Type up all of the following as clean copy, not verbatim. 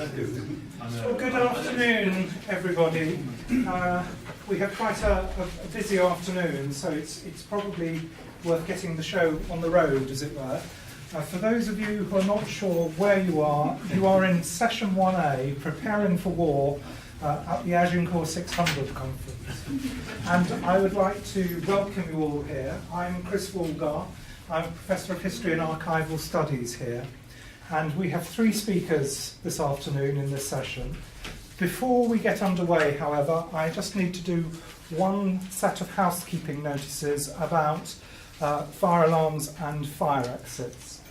Well, good afternoon, everybody. We have quite a busy afternoon, so it's probably worth getting the show on the road, as it were. For those of you who are not sure where you are in session 1A, preparing for war at the Agincourt 600 conference. And I would like to welcome you all here. I'm Chris Walgar. I'm a Professor of History and Archival Studies here. And we have 3 speakers this afternoon in this session. Before we get underway, however, I just need to do one set of housekeeping notices about fire alarms and fire exits.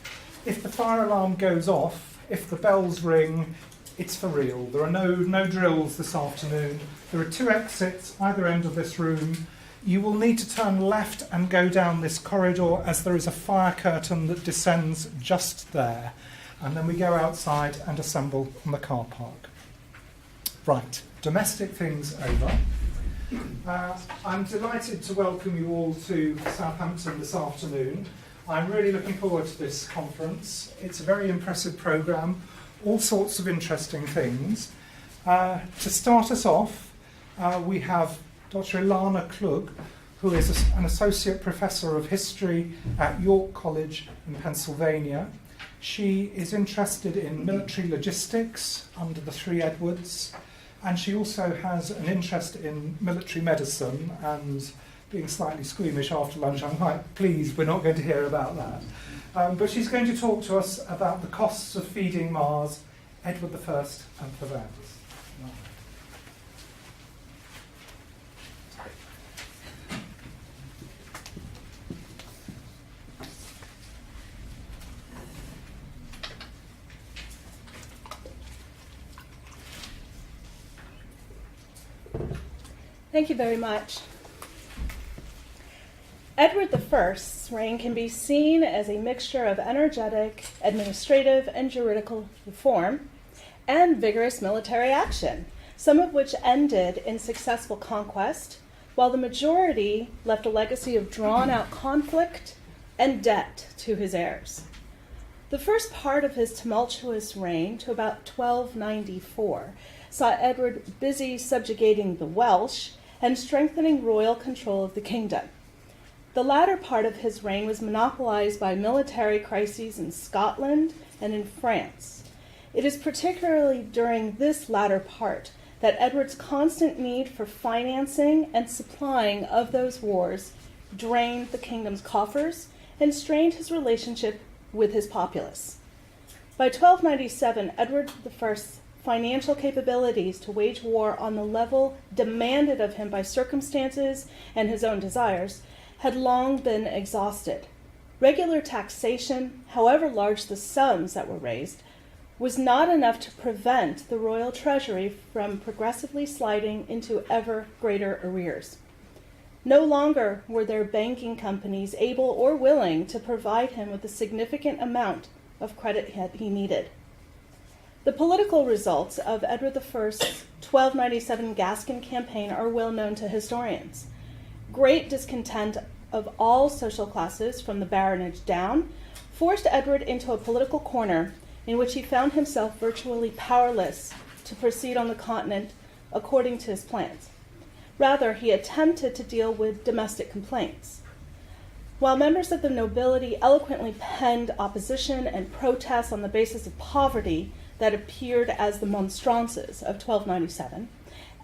If the fire alarm goes off, if the bells ring, it's for real. There are no drills this afternoon. There are 2 exits either end of this room. You will need to turn left and go down this corridor as there is a fire curtain that descends just there. And then we go outside and assemble on the car park. Right, domestic things over. I'm delighted to welcome you all to Southampton this afternoon. I'm really looking forward to this conference. It's a very impressive programme, all sorts of interesting things. To start us off, we have Dr. Ilana Krug, who is an Associate Professor of History at York College in Pennsylvania. She is interested in military logistics under the 3 Edwards, and she also has an interest in military medicine, and being slightly squeamish after lunch, I'm quite pleased we're not going to hear about that. But she's going to talk to us about the costs of feeding Mars, Edward I and Provence. Thank you very much. Edward I's reign can be seen as a mixture of energetic, administrative, and juridical reform and vigorous military action, some of which ended in successful conquest, while the majority left a legacy of drawn-out conflict and debt to his heirs. The first part of his tumultuous reign, to about 1294, saw Edward busy subjugating the Welsh and strengthening royal control of the kingdom. The latter part of his reign was monopolized by military crises in Scotland and in France. It is particularly during this latter part that Edward's constant need for financing and supplying of those wars drained the kingdom's coffers and strained his relationship with his populace. By 1297, Edward I's financial capabilities to wage war on the level demanded of him by circumstances and his own desires had long been exhausted. Regular taxation, however large the sums that were raised, was not enough to prevent the royal treasury from progressively sliding into ever greater arrears. No longer were there banking companies able or willing to provide him with the significant amount of credit he needed. The political results of Edward I's 1297 Gascon campaign are well known to historians. Great discontent of all social classes, from the baronage down, forced Edward into a political corner in which he found himself virtually powerless to proceed on the continent according to his plans. Rather, he attempted to deal with domestic complaints. While members of the nobility eloquently penned opposition and protests on the basis of poverty that appeared as the monstrances of 1297,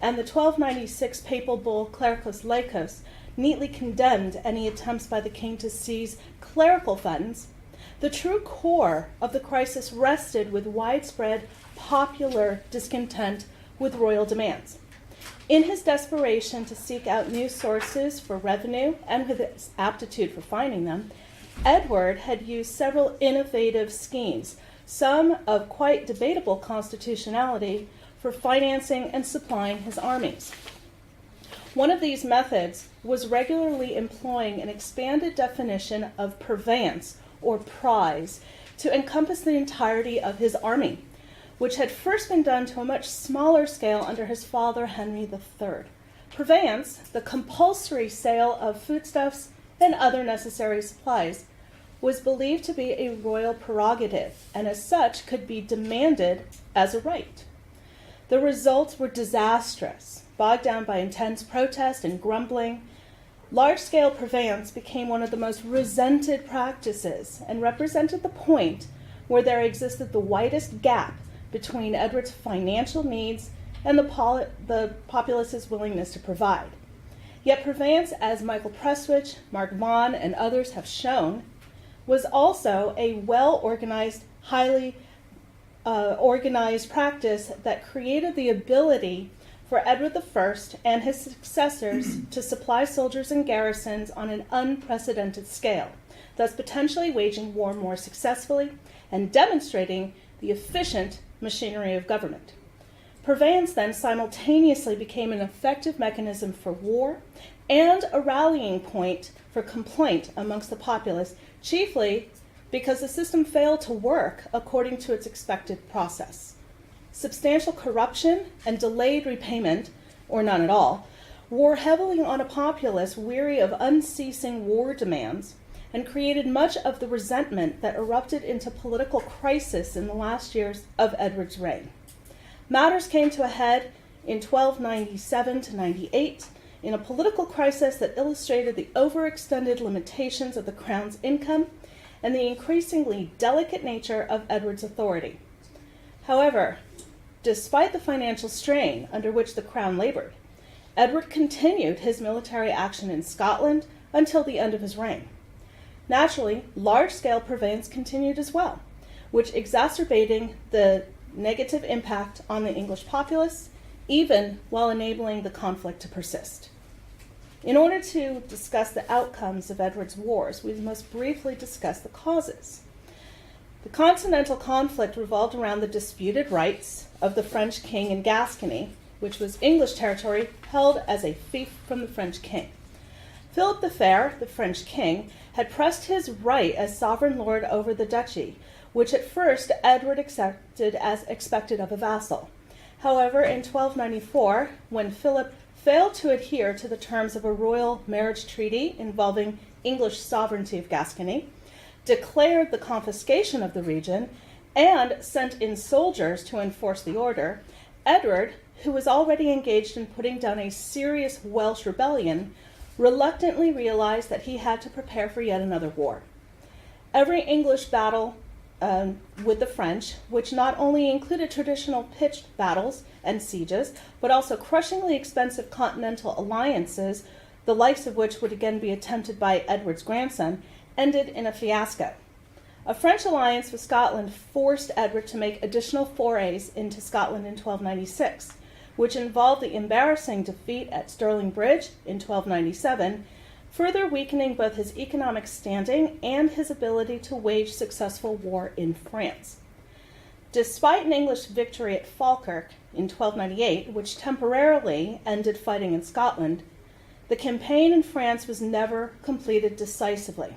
and the 1296 papal bull Clericus Laicus neatly condemned any attempts by the king to seize clerical funds, the true core of the crisis rested with widespread popular discontent with royal demands. In his desperation to seek out new sources for revenue and with his aptitude for finding them, Edward had used several innovative schemes, some of quite debatable constitutionality, for financing and supplying his armies. One of these methods was regularly employing an expanded definition of purveyance, or prize, to encompass the entirety of his army, which had first been done to a much smaller scale under his father Henry III. Purveyance, the compulsory sale of foodstuffs and other necessary supplies, was believed to be a royal prerogative, and as such could be demanded as a right. The results were disastrous. Bogged down by intense protest and grumbling, large-scale purveyance became one of the most resented practices and represented the point where there existed the widest gap between Edward's financial needs and the populace's willingness to provide. Yet purveyance, as Michael Prestwich, Mark Vaughan, and others have shown, was also a well-organized, highly organized practice that created the ability for Edward I and his successors to supply soldiers and garrisons on an unprecedented scale, thus potentially waging war more successfully and demonstrating the efficient machinery of government. Purveyance then simultaneously became an effective mechanism for war and a rallying point for complaint amongst the populace, chiefly because the system failed to work according to its expected process. Substantial corruption and delayed repayment, or none at all, wore heavily on a populace weary of unceasing war demands and created much of the resentment that erupted into political crisis in the last years of Edward's reign. Matters came to a head in 1297 to 98 in a political crisis that illustrated the overextended limitations of the crown's income and the increasingly delicate nature of Edward's authority. However, despite the financial strain under which the crown labored, Edward continued his military action in Scotland until the end of his reign. Naturally, large-scale purveyance continued as well, which exacerbating the negative impact on the English populace, even while enabling the conflict to persist. In order to discuss the outcomes of Edward's wars, we must briefly discuss the causes. The continental conflict revolved around the disputed rights of the French king in Gascony, which was English territory held as a fief from the French king. Philip the Fair, the French king, had pressed his right as sovereign lord over the duchy, which at first Edward accepted as expected of a vassal. However, in 1294, when Philip failed to adhere to the terms of a royal marriage treaty involving English sovereignty of Gascony, declared the confiscation of the region, and sent in soldiers to enforce the order, Edward, who was already engaged in putting down a serious Welsh rebellion, reluctantly realized that he had to prepare for yet another war. Every English battle with the French, which not only included traditional pitched battles and sieges, but also crushingly expensive continental alliances, the likes of which would again be attempted by Edward's grandson, ended in a fiasco. A French alliance with Scotland forced Edward to make additional forays into Scotland in 1296, which involved the embarrassing defeat at Stirling Bridge in 1297, further weakening both his economic standing and his ability to wage successful war in France. Despite an English victory at Falkirk in 1298, which temporarily ended fighting in Scotland, the campaign in France was never completed decisively.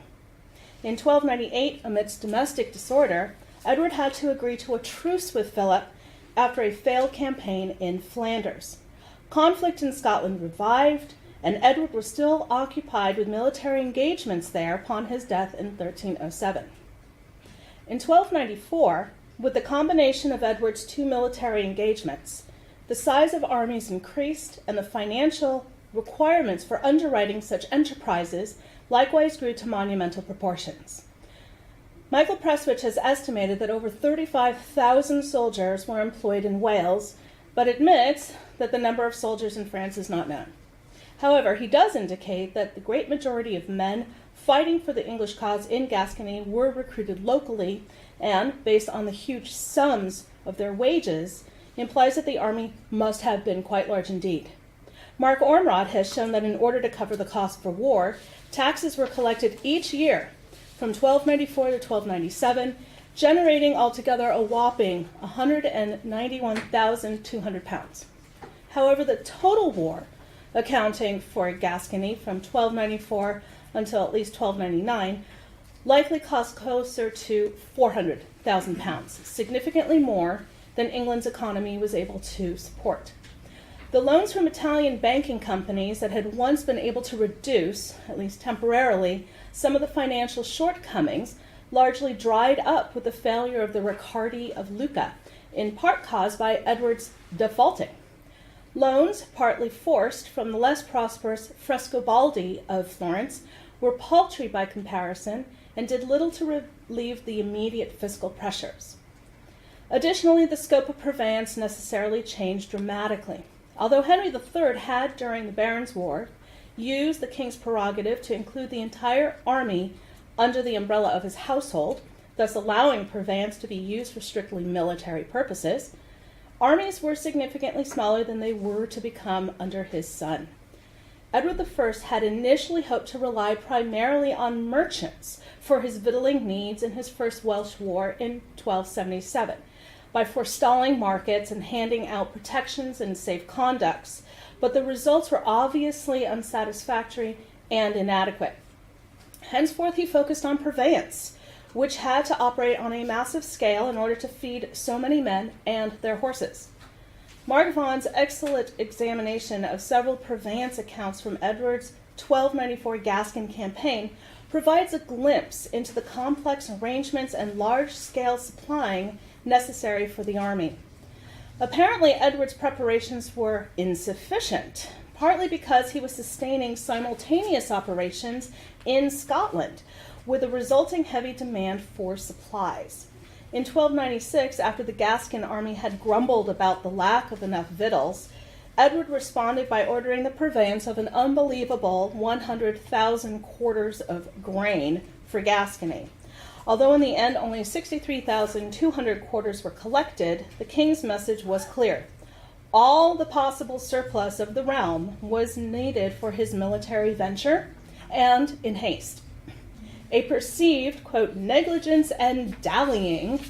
In 1298, amidst domestic disorder, Edward had to agree to a truce with Philip after a failed campaign in Flanders. Conflict in Scotland revived, and Edward was still occupied with military engagements there upon his death in 1307. In 1294, with the combination of Edward's two military engagements, the size of armies increased and the financial requirements for underwriting such enterprises likewise grew to monumental proportions. Michael Prestwich has estimated that over 35,000 soldiers were employed in Wales, but admits that the number of soldiers in France is not known. However, he does indicate that the great majority of men fighting for the English cause in Gascony were recruited locally, and, based on the huge sums of their wages, implies that the army must have been quite large indeed. Mark Ormrod has shown that in order to cover the cost for war, taxes were collected each year from 1294 to 1297, generating altogether a whopping £191,200. However, the total war, accounting for Gascony from 1294 until at least 1299, likely cost closer to £400,000, significantly more than England's economy was able to support. The loans from Italian banking companies that had once been able to reduce, at least temporarily, some of the financial shortcomings largely dried up with the failure of the Riccardi of Lucca, in part caused by Edward's defaulting. Loans, partly forced from the less prosperous Frescobaldi of Florence, were paltry by comparison and did little to relieve the immediate fiscal pressures. Additionally, the scope of purveyance necessarily changed dramatically. Although Henry III had, during the Barons' War, used the king's prerogative to include the entire army under the umbrella of his household, thus allowing purveyance to be used for strictly military purposes, armies were significantly smaller than they were to become under his son. Edward I had initially hoped to rely primarily on merchants for his victualling needs in his first Welsh War in 1277, by forestalling markets and handing out protections and safe conducts, but the results were obviously unsatisfactory and inadequate. Henceforth, he focused on purveyance, which had to operate on a massive scale in order to feed so many men and their horses. Mark Vaughan's excellent examination of several purveyance accounts from Edward's 1294 Gascon campaign provides a glimpse into the complex arrangements and large-scale supplying necessary for the army. Apparently, Edward's preparations were insufficient, partly because he was sustaining simultaneous operations in Scotland, with a resulting heavy demand for supplies. In 1296, after the Gascon army had grumbled about the lack of enough victuals, Edward responded by ordering the purveyance of an unbelievable 100,000 quarters of grain for Gascony. Although in the end only 63,200 quarters were collected, the king's message was clear. All the possible surplus of the realm was needed for his military venture, and in haste. A perceived, quote, negligence and dallying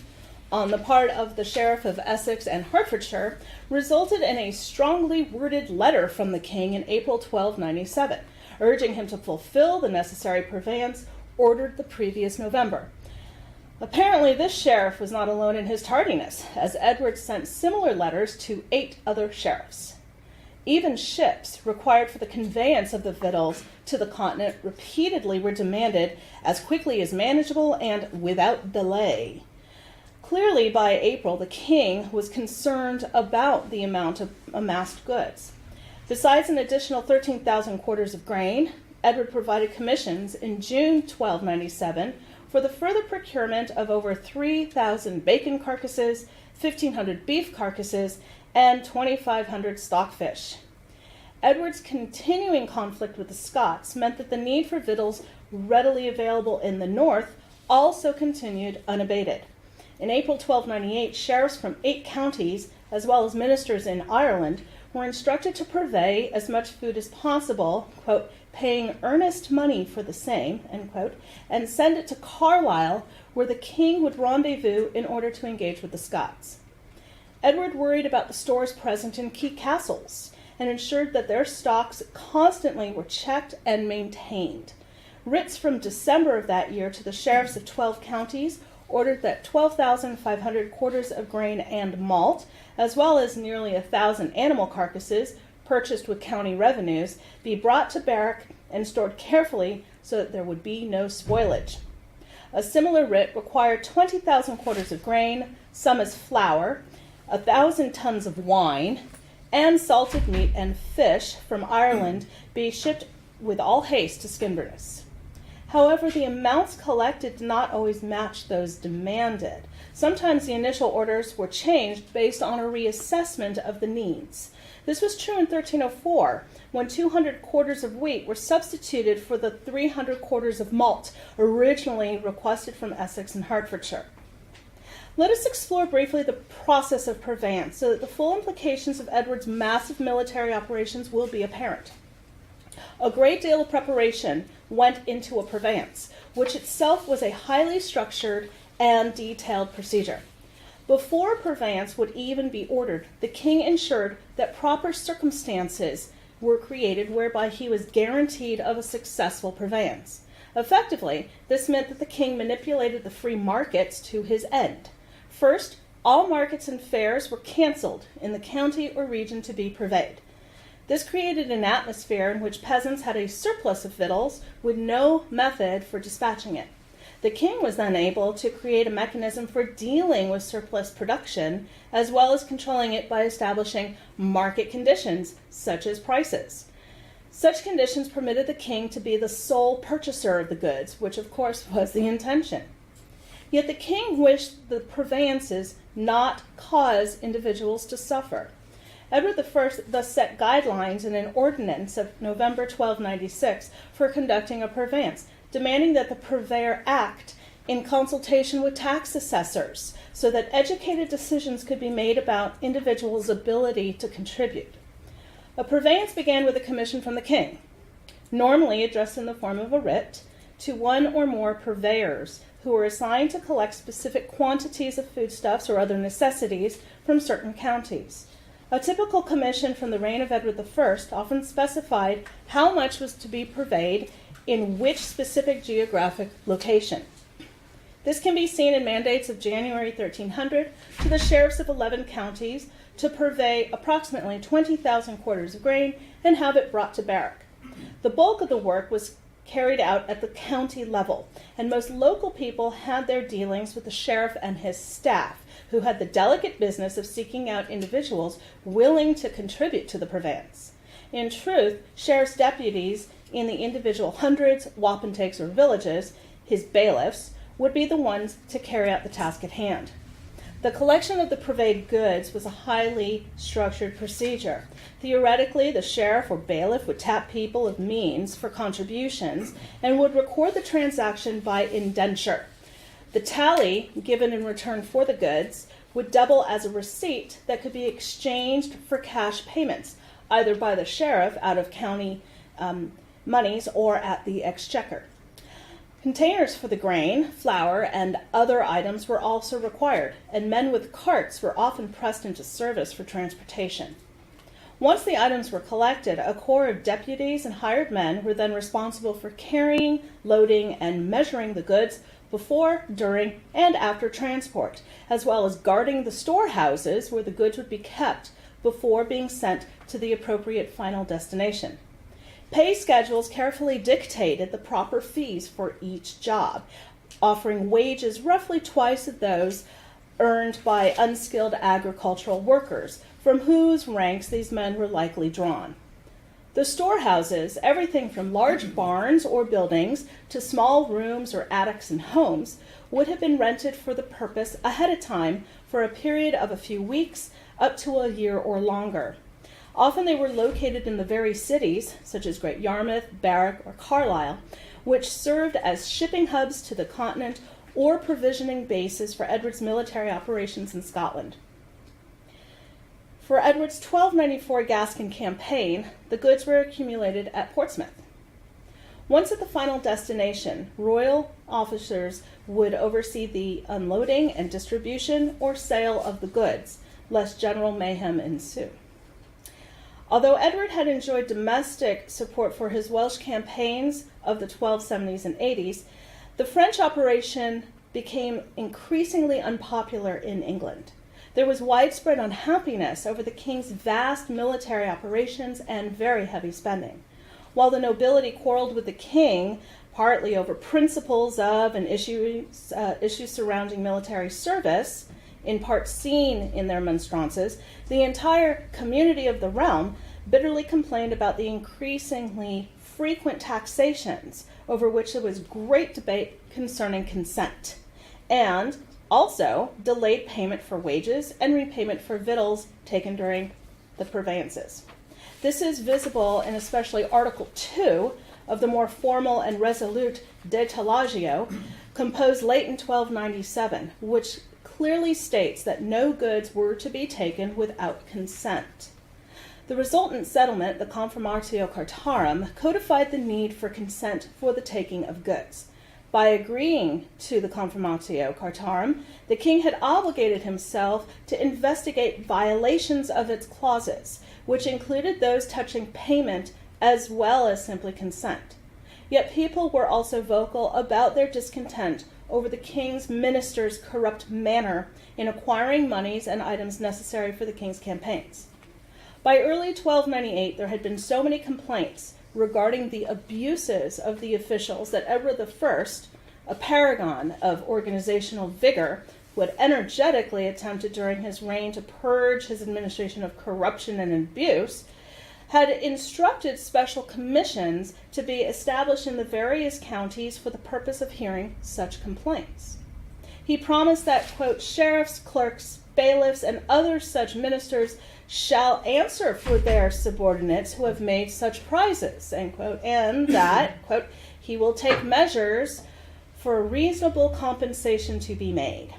on the part of the Sheriff of Essex and Hertfordshire resulted in a strongly worded letter from the king in April 1297, urging him to fulfill the necessary purveyance ordered the previous November. Apparently, this sheriff was not alone in his tardiness, as Edward sent similar letters to 8 other sheriffs. Even ships required for the conveyance of the victuals to the continent repeatedly were demanded as quickly as manageable and without delay. Clearly, by April, the king was concerned about the amount of amassed goods. Besides an additional 13,000 quarters of grain, Edward provided commissions in June 1297 for the further procurement of over 3,000 bacon carcasses, 1,500 beef carcasses, and 2,500 stockfish. Edward's continuing conflict with the Scots meant that the need for victuals readily available in the north also continued unabated. In April 1298, sheriffs from 8 counties, as well as ministers in Ireland, were instructed to purvey as much food as possible, quote, paying earnest money for the same, end quote, and send it to Carlisle, where the king would rendezvous in order to engage with the Scots. Edward worried about the stores present in key castles and ensured that their stocks constantly were checked and maintained. Writs from December of that year to the sheriffs of 12 counties ordered that 12,500 quarters of grain and malt, as well as nearly 1,000 animal carcasses purchased with county revenues, be brought to barrack and stored carefully so that there would be no spoilage. A similar writ required 20,000 quarters of grain, some as flour, 1,000 tons of wine, and salted meat and fish from Ireland be shipped with all haste to Skinderness. However, the amounts collected did not always match those demanded. Sometimes the initial orders were changed based on a reassessment of the needs. This was true in 1304, when 200 quarters of wheat were substituted for the 300 quarters of malt originally requested from Essex and Hertfordshire. Let us explore briefly the process of purveyance so that the full implications of Edward's massive military operations will be apparent. A great deal of preparation went into a purveyance, which itself was a highly structured and detailed procedure. Before purveyance would even be ordered, the king ensured that proper circumstances were created whereby he was guaranteed of a successful purveyance. Effectively, this meant that the king manipulated the free markets to his end. First, all markets and fairs were cancelled in the county or region to be purveyed. This created an atmosphere in which peasants had a surplus of victuals with no method for dispatching it. The king was then able to create a mechanism for dealing with surplus production, as well as controlling it by establishing market conditions, such as prices. Such conditions permitted the king to be the sole purchaser of the goods, which of course was the intention. Yet the king wished the purveyances not cause individuals to suffer. Edward I thus set guidelines in an ordinance of November 1296 for conducting a purveyance, demanding that the purveyor act in consultation with tax assessors so that educated decisions could be made about individuals' ability to contribute. A purveyance began with a commission from the king, normally addressed in the form of a writ, to one or more purveyors who were assigned to collect specific quantities of foodstuffs or other necessities from certain counties. A typical commission from the reign of Edward I often specified how much was to be purveyed in which specific geographic location. This can be seen in mandates of January 1300 to the sheriffs of 11 counties to purvey approximately 20,000 quarters of grain and have it brought to barrack. The bulk of the work was carried out at the county level, and most local people had their dealings with the sheriff and his staff, who had the delicate business of seeking out individuals willing to contribute to the purveyance. In truth, sheriff's deputies in the individual hundreds, wapentakes, or villages, his bailiffs, would be the ones to carry out the task at hand. The collection of the purveyed goods was a highly structured procedure. Theoretically, the sheriff or bailiff would tap people of means for contributions and would record the transaction by indenture. The tally given in return for the goods would double as a receipt that could be exchanged for cash payments, either by the sheriff out of county monies or at the exchequer. Containers for the grain, flour, and other items were also required, and men with carts were often pressed into service for transportation. Once the items were collected, a corps of deputies and hired men were then responsible for carrying, loading, and measuring the goods before, during, and after transport, as well as guarding the storehouses where the goods would be kept before being sent to the appropriate final destination. Pay schedules carefully dictated the proper fees for each job, offering wages roughly twice of those earned by unskilled agricultural workers, from whose ranks these men were likely drawn. The storehouses, everything from large barns or buildings to small rooms or attics and homes, would have been rented for the purpose ahead of time for a period of a few weeks up to a year or longer. Often they were located in the very cities, such as Great Yarmouth, Barrack, or Carlisle, which served as shipping hubs to the continent or provisioning bases for Edward's military operations in Scotland. For Edward's 1294 Gascon campaign, the goods were accumulated at Portsmouth. Once at the final destination, royal officers would oversee the unloading and distribution or sale of the goods, lest general mayhem ensue. Although Edward had enjoyed domestic support for his Welsh campaigns of the 1270s and 80s, the French operation became increasingly unpopular in England. There was widespread unhappiness over the king's vast military operations and very heavy spending. While the nobility quarreled with the king, partly over principles of and issues surrounding military service, in part seen in their monstrances, the entire community of the realm bitterly complained about the increasingly frequent taxations over which there was great debate concerning consent, and also delayed payment for wages and repayment for victuals taken during the purveyances. This is visible in especially Article 2 of the more formal and resolute De Tallagio, composed late in 1297, which clearly states that no goods were to be taken without consent. The resultant settlement, the Confirmatio Cartarum, codified the need for consent for the taking of goods. By agreeing to the Confirmatio Cartarum, the king had obligated himself to investigate violations of its clauses, which included those touching payment as well as simply consent. Yet people were also vocal about their discontent over the king's ministers' corrupt manner in acquiring monies and items necessary for the king's campaigns. By early 1298, there had been so many complaints regarding the abuses of the officials that Edward I, a paragon of organizational vigor, who had energetically attempted during his reign to purge his administration of corruption and abuse, had instructed special commissions to be established in the various counties for the purpose of hearing such complaints. He promised that, quote, sheriffs, clerks, bailiffs, and other such ministers shall answer for their subordinates who have made such prizes, end quote, and that, quote, he will take measures for a reasonable compensation to be made.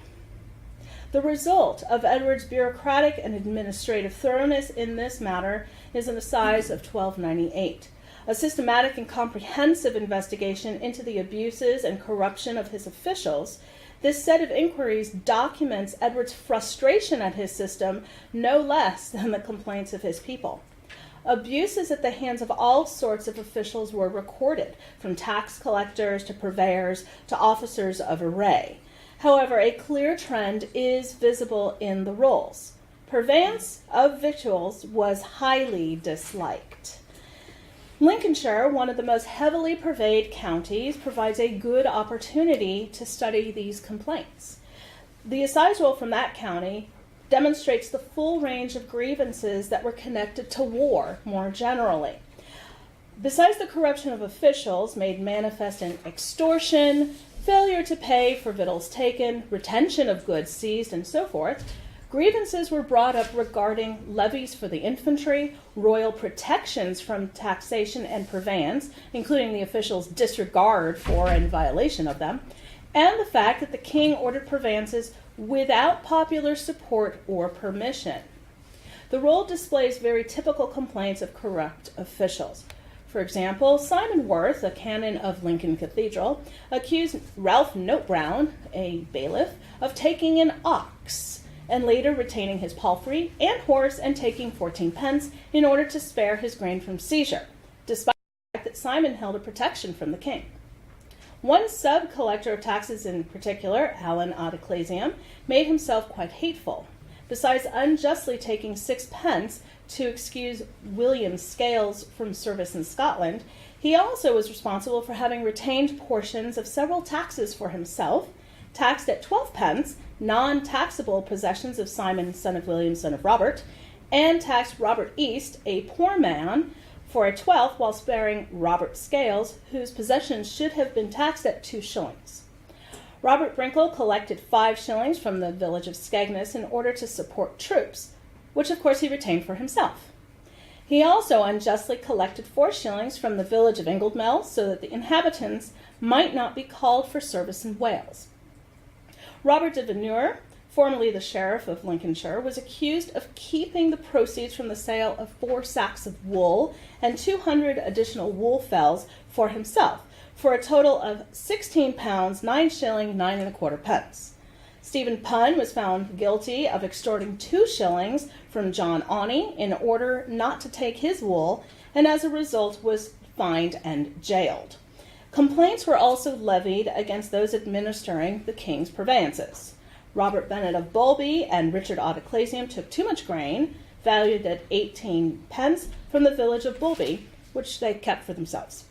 The result of Edward's bureaucratic and administrative thoroughness in this matter is an assize of 1298, a systematic and comprehensive investigation into the abuses and corruption of his officials. This set of inquiries documents Edward's frustration at his system no less than the complaints of his people. Abuses at the hands of all sorts of officials were recorded, from tax collectors to purveyors to officers of array. However, a clear trend is visible in the rolls. Purveyance of victuals was highly disliked. Lincolnshire, one of the most heavily purveyed counties, provides a good opportunity to study these complaints. The assize roll from that county demonstrates the full range of grievances that were connected to war more generally. Besides the corruption of officials made manifest in extortion, failure to pay for victuals taken, retention of goods seized, and so forth, grievances were brought up regarding levies for the infantry, royal protections from taxation and purveyance, including the officials' disregard for and violation of them, and the fact that the king ordered purveyances without popular support or permission. The roll displays very typical complaints of corrupt officials. For example, Simon Worth, a canon of Lincoln Cathedral, accused Ralph Notebrown, a bailiff, of taking an ox, and later retaining his palfrey and horse and taking 14 pence in order to spare his grain from seizure, despite the fact that Simon held a protection from the king. One sub-collector of taxes in particular, Alan ad Ecclesiam, made himself quite hateful. Besides unjustly taking 6 pence to excuse William Scales from service in Scotland, he also was responsible for having retained portions of several taxes for himself, taxed at 12 pence, non-taxable possessions of Simon, son of William, son of Robert, and taxed Robert East, a poor man, for a 12th, while sparing Robert Scales, whose possessions should have been taxed at 2 shillings. Robert Brinkle collected 5 shillings from the village of Skegness in order to support troops, which of course he retained for himself. He also unjustly collected 4 shillings from the village of Ingledmell so that the inhabitants might not be called for service in Wales. Robert de Veneur, formerly the sheriff of Lincolnshire, was accused of keeping the proceeds from the sale of 4 sacks of wool and 200 additional wool fells for himself, for a total of £16, 9 shillings, 9 1/4 pence. Stephen Punn was found guilty of extorting 2 shillings from John Awney in order not to take his wool, and as a result was fined and jailed. Complaints were also levied against those administering the king's purveyances. Robert Bennett of Bolby and Richard ad Ecclesiam took too much grain, valued at 18 pence, from the village of Bolby, which they kept for themselves.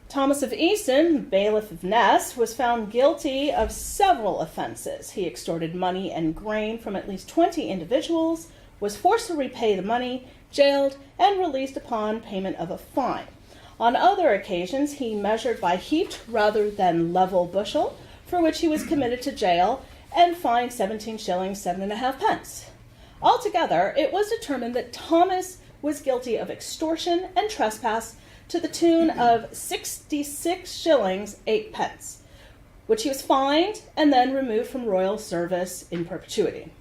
Thomas of Easton, bailiff of Ness, was found guilty of several offenses. He extorted money and grain from at least 20 individuals, was forced to repay the money, jailed, and released upon payment of a fine. On other occasions, he measured by heaped rather than level bushel, for which he was committed to jail and fined 17 shillings, 7 1/2 pence. Altogether, it was determined that Thomas was guilty of extortion and trespass to the tune of 66 shillings, 8 pence, which he was fined and then removed from royal service in perpetuity.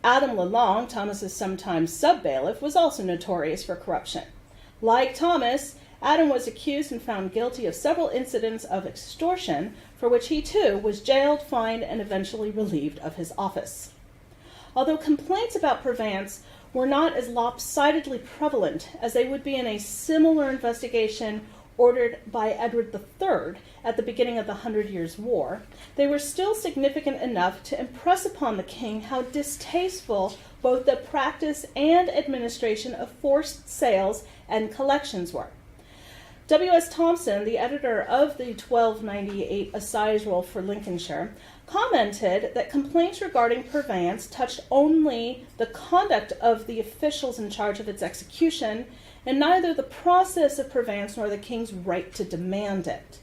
Adam Lalong, Thomas's sometime sub-bailiff, was also notorious for corruption. Like Thomas, Adam was accused and found guilty of several incidents of extortion, for which he too was jailed, fined, and eventually relieved of his office. Although complaints about purveyance were not as lopsidedly prevalent as they would be in a similar investigation ordered by Edward III at the beginning of the Hundred Years' War, they were still significant enough to impress upon the king how distasteful both the practice and administration of forced sales and collections were. W.S. Thompson, the editor of the 1298 Assize Roll for Lincolnshire, commented that complaints regarding purveyance touched only the conduct of the officials in charge of its execution, and neither the process of purveyance nor the king's right to demand it.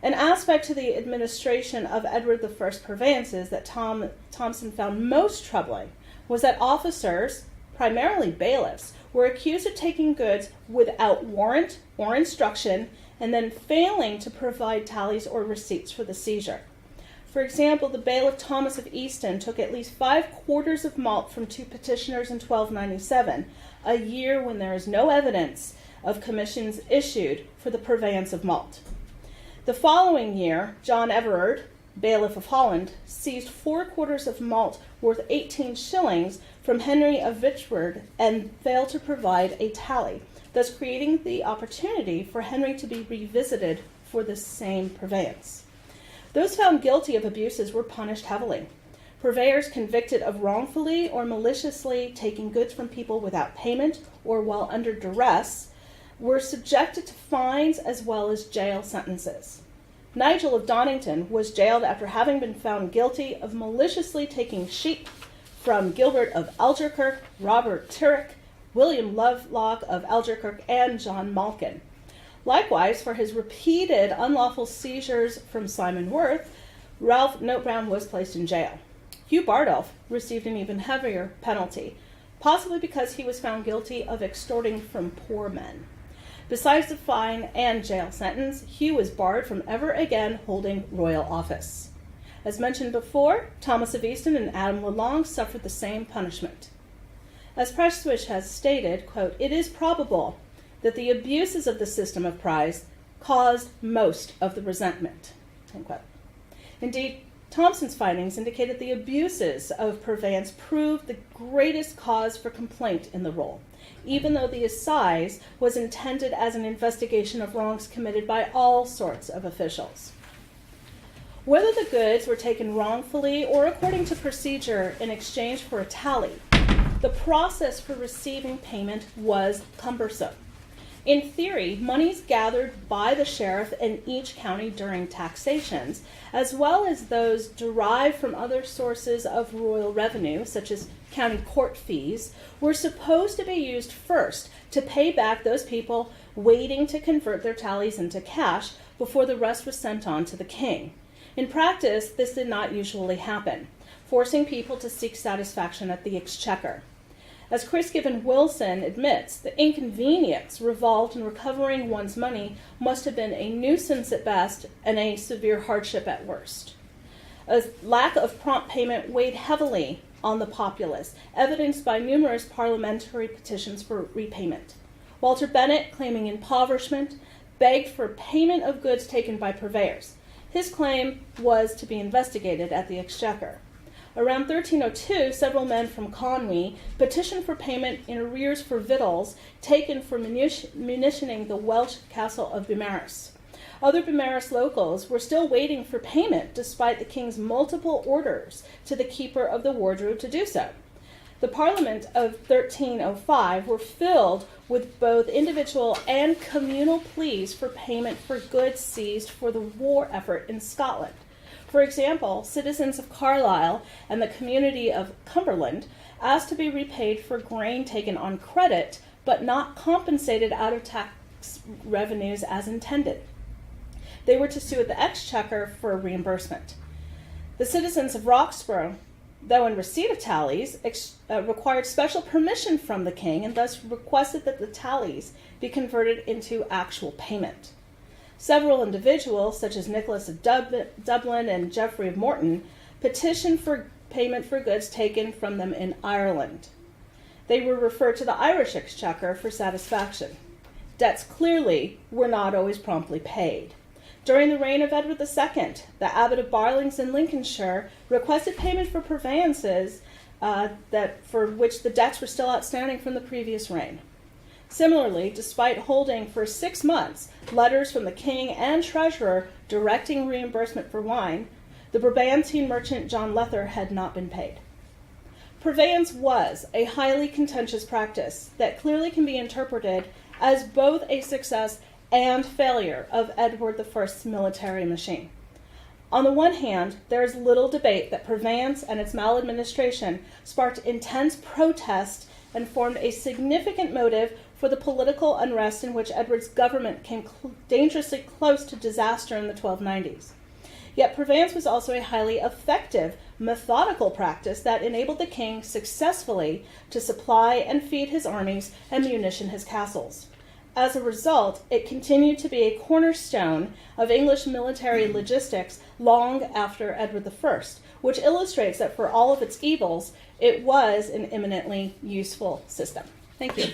An aspect to the administration of Edward I's purveyances that Thompson found most troubling was that officers, primarily bailiffs, were accused of taking goods without warrant or instruction and then failing to provide tallies or receipts for the seizure. For example, the bailiff Thomas of Easton took at least 5 quarters of malt from 2 petitioners in 1297, a year when there is no evidence of commissions issued for the purveyance of malt. The following year, John Everard, bailiff of Holland, seized 4 quarters of malt worth 18 shillings from Henry of Vichward and failed to provide a tally, thus creating the opportunity for Henry to be revisited for the same purveyance. Those found guilty of abuses were punished heavily. Purveyors convicted of wrongfully or maliciously taking goods from people without payment or while under duress were subjected to fines as well as jail sentences. Nigel of Donnington was jailed after having been found guilty of maliciously taking sheep from Gilbert of Algerkirk, Robert Tyrrick, William Lovelock of Algerkirk, and John Malkin. Likewise, for his repeated unlawful seizures from Simon Worth, Ralph Notebrown was placed in jail. Hugh Bardolph received an even heavier penalty, possibly because he was found guilty of extorting from poor men. Besides the fine and jail sentence, Hugh was barred from ever again holding royal office. As mentioned before, Thomas of Easton and Adam Lalonde suffered the same punishment. As Prestwich has stated, quote, "It is probable that the abuses of the system of prize caused most of the resentment." End quote. Indeed, Thompson's findings indicated the abuses of purveyance proved the greatest cause for complaint in the roll, even though the assize was intended as an investigation of wrongs committed by all sorts of officials. Whether the goods were taken wrongfully or according to procedure in exchange for a tally, the process for receiving payment was cumbersome. In theory, monies gathered by the sheriff in each county during taxations, as well as those derived from other sources of royal revenue, such as county court fees, were supposed to be used first to pay back those people waiting to convert their tallies into cash before the rest was sent on to the king. In practice, this did not usually happen, forcing people to seek satisfaction at the exchequer. As Chris Gibbon Wilson admits, the inconvenience revolved in recovering one's money must have been a nuisance at best and a severe hardship at worst. A lack of prompt payment weighed heavily on the populace, evidenced by numerous parliamentary petitions for repayment. Walter Bennett, claiming impoverishment, begged for payment of goods taken by purveyors. His claim was to be investigated at the exchequer. Around 1302, several men from Conwy petitioned for payment in arrears for victuals taken for munitioning the Welsh castle of Beaumaris. Other Beaumaris locals were still waiting for payment despite the king's multiple orders to the keeper of the wardrobe to do so. The Parliament of 1305 were filled with both individual and communal pleas for payment for goods seized for the war effort in Scotland. For example, citizens of Carlisle and the community of Cumberland asked to be repaid for grain taken on credit, but not compensated out of tax revenues as intended. They were to sue at the exchequer for reimbursement. The citizens of Roxburgh, though in receipt of tallies, required special permission from the king and thus requested that the tallies be converted into actual payment. Several individuals, such as Nicholas of Dublin and Geoffrey of Morton, petitioned for payment for goods taken from them in Ireland. They were referred to the Irish exchequer for satisfaction. Debts clearly were not always promptly paid. During the reign of Edward II, the abbot of Barlings in Lincolnshire requested payment for purveyances for which the debts were still outstanding from the previous reign. Similarly, despite holding for 6 months letters from the king and treasurer directing reimbursement for wine, the Brabantine merchant John Lether had not been paid. Purveyance was a highly contentious practice that clearly can be interpreted as both a success and failure of Edward I's military machine. On the one hand, there is little debate that purveyance and its maladministration sparked intense protest and formed a significant motive for the political unrest in which Edward's government came dangerously close to disaster in the 1290s. Yet purveyance was also a highly effective, methodical practice that enabled the king successfully to supply and feed his armies and munition his castles. As a result, it continued to be a cornerstone of English military logistics long after Edward I, which illustrates that for all of its evils, it was an eminently useful system. Thank you.